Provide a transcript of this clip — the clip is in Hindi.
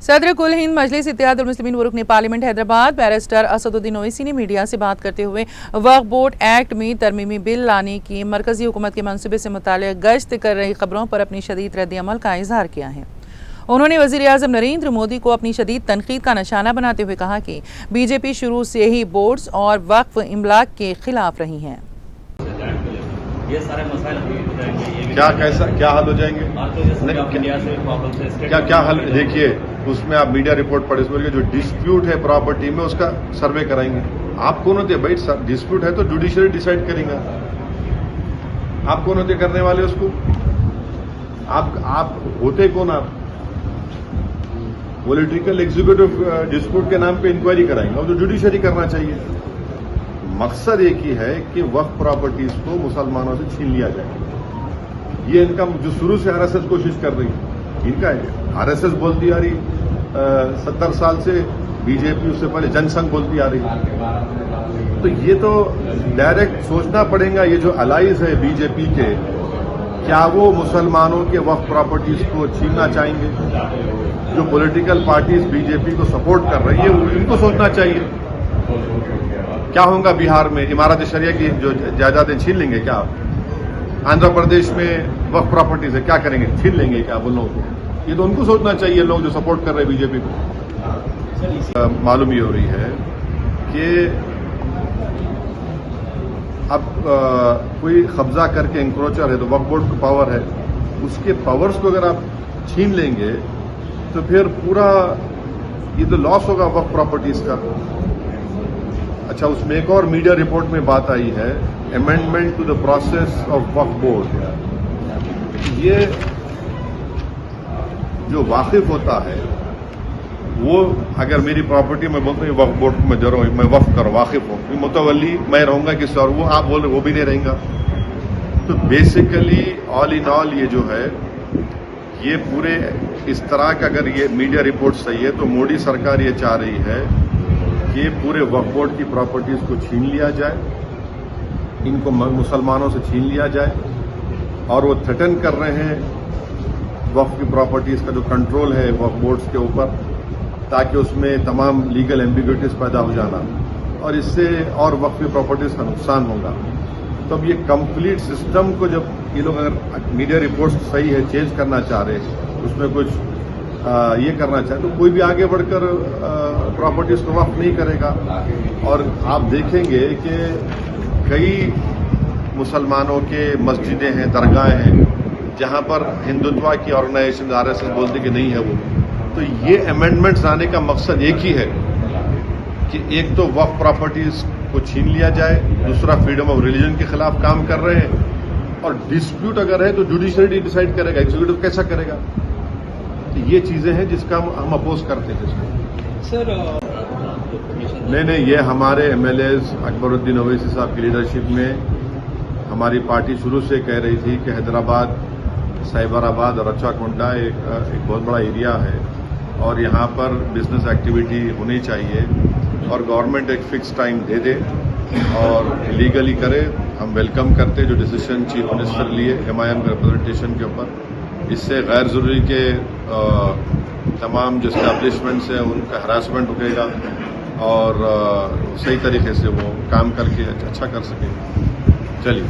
सदर कुल हिंद मजलिस इत्तेहादुल मुस्लिमीन व रुकन पार्लियामेंट हैदराबाद बैरिस्टर असदुद्दीन ओवैसी ने मीडिया से बात करते हुए वक्फ बोर्ड एक्ट में तरमीमी बिल लाने की मरकजी हुकूमत के मंसूबे से मुताल्लिक़ गश्त कर रही खबरों पर अपनी शदीद रद्द-ए-अमल का इजहार किया है। उन्होंने वज़ीर-ए-आज़म नरेंद्र मोदी को अपनी शदीद तनकीद का निशाना बनाते हुए कहा कि बीजेपी शुरू से ही बोर्ड्स और वक्फ इमलाक के खिलाफ रही है। ये सारे मसाइल क्या हल हो जाएंगे? क्या हल? देखिए, उसमें आप मीडिया रिपोर्ट पढ़े, इसमें जो डिस्प्यूट है प्रॉपर्टी में उसका सर्वे कराएंगे। आप कौन होते? भाई डिस्प्यूट है तो जुडिशरी डिसाइड करेंगे। आप कौन होते करने वाले उसको? आप होते कौन? आप पॉलिटिकल एग्जीक्यूटिव डिस्प्यूट के नाम पे इंक्वायरी कराएंगे और तो जुडिशरी करना चाहिए। मकसद एक ही है कि वक्फ प्रॉपर्टीज को मुसलमानों से छीन लिया जाए। ये इनका जो शुरू से आरएसएस कोशिश कर रही है, इनका है। आरएसएस बोलती आ रही 70 साल से, बीजेपी उससे पहले जनसंघ बोलती आ रही। तो ये तो डायरेक्ट सोचना पड़ेगा, ये जो अलाइज है बीजेपी के, क्या वो मुसलमानों के वक्फ प्रॉपर्टीज को छीनना चाहेंगे? जो पॉलिटिकल पार्टीज बीजेपी को सपोर्ट कर रही है इनको सोचना चाहिए। क्या होगा बिहार में? इमारत शरिया की जो जायदादें छीन लेंगे क्या? आंध्र प्रदेश में वक्फ प्रॉपर्टीज है, क्या करेंगे? छीन लेंगे क्या वो लोग? ये तो उनको सोचना चाहिए, लोग जो सपोर्ट कर रहे हैं बीजेपी को। मालूम ये हो रही है कि अब कोई कब्जा करके इंक्रोचर है तो वक्फ बोर्ड को पावर है, उसके पावर्स को अगर आप छीन लेंगे तो फिर पूरा ये तो लॉस होगा वक्फ प्रॉपर्टीज का। अच्छा, उसमें एक और मीडिया रिपोर्ट में बात आई है, amendment to the process of वक्फ बोर्ड। ये जो वाकिफ होता है वो अगर मेरी प्रॉपर्टी में बोलते हैं वक्फ बोर्ड में दे रहा हूं, मैं वक्फ कर वाकिफ हूं, मुतवल्ली मैं रहूंगा किसी और, वो आप बोल रहे वो भी नहीं रहेगा। तो बेसिकली ऑल इन ऑल ये जो है, ये पूरे इस तरह का अगर ये मीडिया रिपोर्ट सही है तो मोदी सरकार ये चाह रही है कि ये पूरे वक्फ बोर्ड की प्रॉपर्टीज को छीन लिया जाए, इनको मुसलमानों से छीन लिया जाए। और वो थ्रेटन कर रहे हैं वक्फ की प्रॉपर्टीज का जो कंट्रोल है वक्फ बोर्ड्स के ऊपर, ताकि उसमें तमाम लीगल एम्बिग्यूटीज पैदा हो जाना और इससे और वक्फ की प्रॉपर्टीज का नुकसान होगा। तो अब ये कंप्लीट सिस्टम को जब ये लोग अगर मीडिया रिपोर्ट्स सही है चेंज करना चाह रहे हैं, उसमें कुछ ये करना चाहे तो कोई भी आगे बढ़कर प्रॉपर्टीज को वक्फ नहीं करेगा। और आप देखेंगे कि कई मुसलमानों के मस्जिदें हैं, दरगाहें हैं, जहां पर हिंदुत्व की ऑर्गेनाइजेशन आरएसएस बोलती कि नहीं है वो। तो ये अमेंडमेंट्स लाने का मकसद एक ही है कि एक तो वक्फ प्रॉपर्टीज को छीन लिया जाए, दूसरा फ्रीडम ऑफ रिलीजन के खिलाफ काम कर रहे हैं, और डिस्प्यूट अगर है तो जुडिशरी डिसाइड करेगा, एग्जीक्यूटिव कैसा करेगा? तो ये चीजें हैं जिसका हम अपोज करते हैं सर। नहीं, ये हमारे एमएलएज अकबरुद्दीन ओवैसी साहब की लीडरशिप में हमारी पार्टी शुरू से कह रही थी कि हैदराबाद, साइबराबाद और रच्चाकोंडा एक बहुत बड़ा एरिया है और यहाँ पर बिजनेस एक्टिविटी होनी चाहिए और गवर्नमेंट एक फिक्स टाइम दे दे और लीगली करे। हम वेलकम करते जो डिसीजन चीफ मिनिस्टर लिए एमआईएम के रिप्रेजेंटेशन के ऊपर। इससे गैर जरूरी के तमाम जो एस्टैब्लिशमेंट्स हैं उनका हरासमेंट रुकेगा और सही तरीके से वो काम करके अच्छा कर सकेंगे। चलिए।